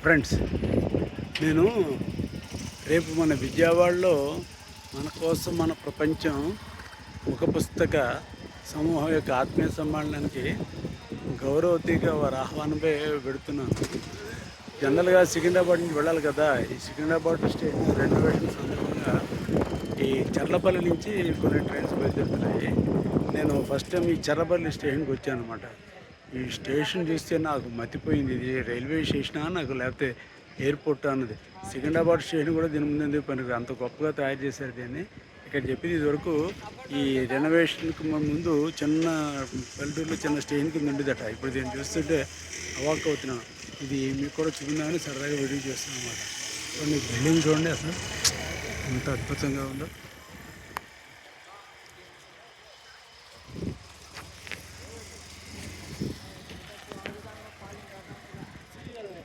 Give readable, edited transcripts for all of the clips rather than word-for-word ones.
Friends, నేను రేపు మన విజయవాడలో మన కోసం మన ప్రపంచం ముఖ పుస్తక సమూహం యొక్క ఆత్మీయ సమ్మేళనానికి గౌరవతిగా వారి ఆహ్వానంపై పెడుతున్నాను. జనరల్గా సికింద్రాబాద్ నుంచి వెళ్ళాలి కదా. ఈ సికింద్రాబాద్ స్టేషన్ రెనోవేషన్ సందర్భంగా ఈ చర్లపల్లి నుంచి కొన్ని ట్రైన్స్ బయలుదేరుతున్నాయి. నేను ఫస్ట్ టైం ఈ చర్లపల్లి స్టేషన్కి వచ్చాను అనమాట. ఈ స్టేషన్ చూస్తే నాకు మతిపోయింది. ఇది రైల్వే స్టేషనా నాకు, లేకపోతే ఎయిర్పోర్ట్ అన్నది. సికింద్రాబాద్ స్టేషన్ కూడా దీని ముందు ఎందుకు పనికి అంత గొప్పగా తయారు చేశారు దీన్ని. ఇక్కడ చెప్పింది ఇదివరకు ఈ రెనోవేషన్కి ముందు చిన్న పల్లెటూరులో చిన్న స్టేషన్ కింద ఉండేదట. ఇప్పుడు దీన్ని చూస్తుంటే అవాక్ అవుతున్నాను. ఇది మీకు కూడా చూపిందామని సరదాగా వీడియో చేస్తున్నాను అనమాట. కొన్ని బిల్డింగ్ చూడండి అసలు ఎంత అద్భుతంగా ఉందో.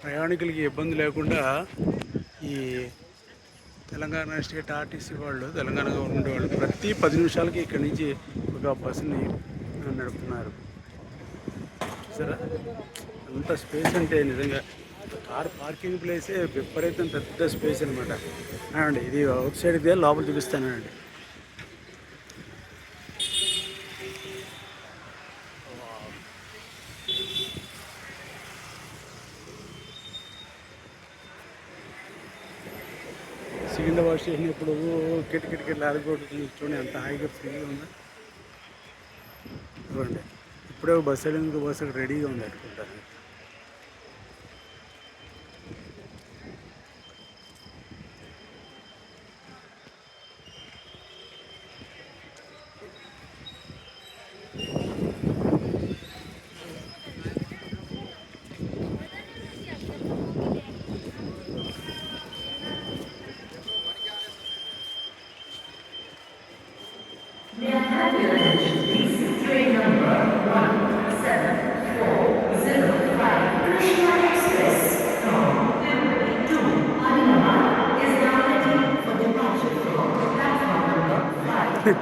ప్రయాణికులకి ఇబ్బంది లేకుండా ఈ తెలంగాణ స్టేట్ ఆర్టీసీ వాళ్ళు, తెలంగాణ గవర్నమెంట్ వాళ్ళు ప్రతి 10 నిమిషాలకి ఇక్కడి నుంచి ఒక బస్సుని నడుపుతున్నారు. సరే, అంత స్పేస్ అంటే నిజంగా కార్ పార్కింగ్ ప్లేసే విపరీతం పెద్ద స్పేస్ అనమాట. అండి ఇది అవుట్ సైడ్ ఇదే, లోపల చూపిస్తానండి. సికింద్రాబాద్ స్టేషన్ ఇప్పుడు కిటికిటికి ఆడుకోవడం చూడండి ఎంత హాయిగా ఫ్రీగా ఉందా. చూడండి, ఇప్పుడే బస్సు వెళ్ళేందుకు బస్సు రెడీగా ఉంది అనుకుంటాను.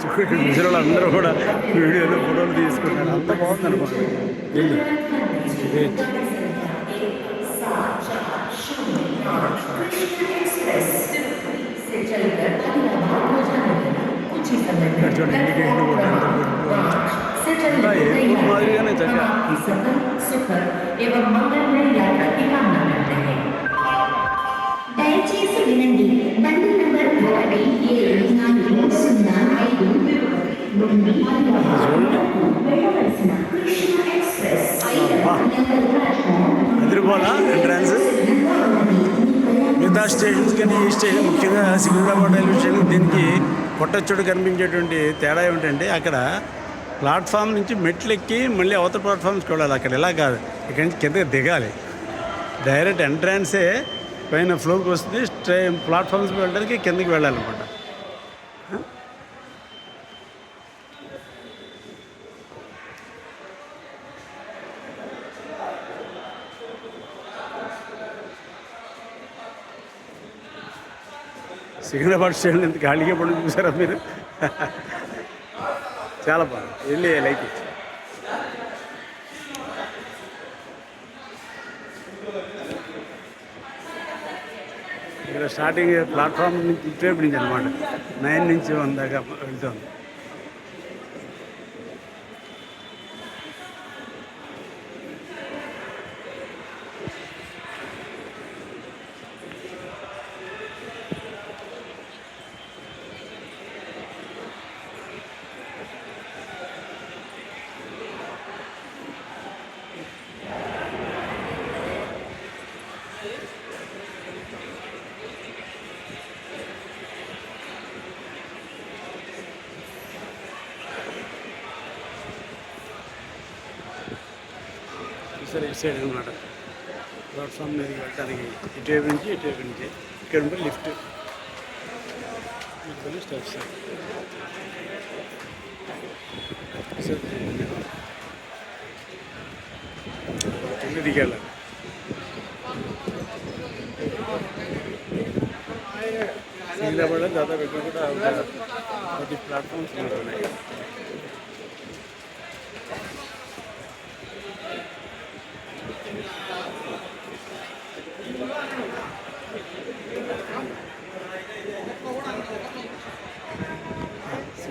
చూడండి, ముసలి అందరూ కూడా వీడియోలు ఫోటోలు తీసుకుంటారు. అంత బాగుంది అనమాట. చూడండి, ఇండికేషన్ కూడా ఎయిర్పోర్ట్ మాదిరిగానే చక్కగా. దయచేసి వినండి, బండి నంబర్ 17405 నుండి వెళ్ళవలసిన కృష్ణ ఎక్స్ప్రెస్ ఎదురుపోలా ఎంట్రన్స్. మిగతా స్టేషన్స్ కానీ ఈ స్టేషన్, ముఖ్యంగా సికింద్రాబాద్ రైల్వే స్టేషన్, దీనికి పొట్టచోటు కనిపించేటువంటి తేడా ఏమిటంటే అక్కడ ప్లాట్ఫామ్ నుంచి మెట్లు ఎక్కి మళ్ళీ అవతల ప్లాట్ఫామ్స్కి వెళ్ళాలి. అక్కడ ఎలా కాదు, ఇక్కడి నుంచి కిందకి దిగాలి. డైరెక్ట్ ఎంట్రన్సే పైన ఫ్లోర్కి వస్తుంది. ప్లాట్ఫామ్స్కి వెళ్ళడానికి కిందకి వెళ్ళాలన్నమాట. సికింద్రాబాద్ స్టేషన్ ఎంత ఖాళీగా పడి చూసారా మీరు? చాలా బాగుంది. వెళ్ళి లైక్ ఇచ్చి ఇక్కడ స్టార్టింగ్ ప్లాట్ఫామ్ నుంచి ఇటువైపు నుంచి అనమాట 9 నుంచి 1 దాకా వెళ్తుంది. సరే, ఇటు సైడ్ అనమాట ప్లాట్ఫామ్ మీదకి వెళ్ళడానికి. ఇటువైపు నుంచి ఇక్కడ ఉంటే లిఫ్ట్, ఇక్కడ స్టెప్స్. కింద దిగాలి. సికింద్రాబాద్లో దాదాపు ఇక్కడ కూడా 10 ప్లాట్ఫామ్స్ ఉన్నాయి.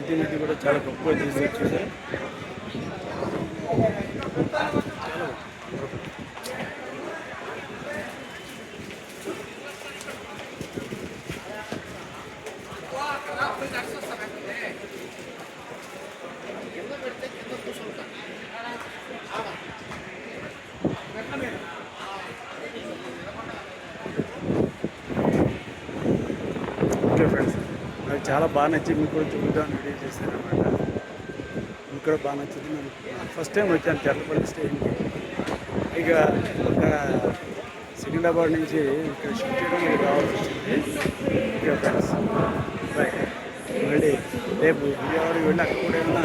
లైటింగ్ అది కూడా చాలా గొప్పగా తీసుకొచ్చారు. చాలా ఓకే ఫ్రెండ్స్, నాకు చాలా బాగా నచ్చింది. మీకు కూడా చూద్దామని వీడియో చేశాను అనమాట. మీకు కూడా బాగా నచ్చింది. నేను ఫస్ట్ టైం వచ్చాను చర్లపల్లి స్టేషన్కి. ఇక ఒక సికింద్రాబాద్ నుంచి ఇక్కడ షిఫ్ట్ చేయడం మీకు కావాల్సి వచ్చింది. Okay friends, bye. మళ్ళీ రేపు విజయవాడకి వెళ్ళి అక్కడ కూడా ఏమైనా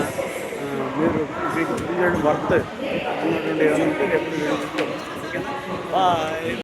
మీరు మీకు చూపించడం వర్త్ అన్నటువంటి ఏమైనా ఉంటే రేపు వీడియో చూద్దాం. ఓకేనా? బాయ్.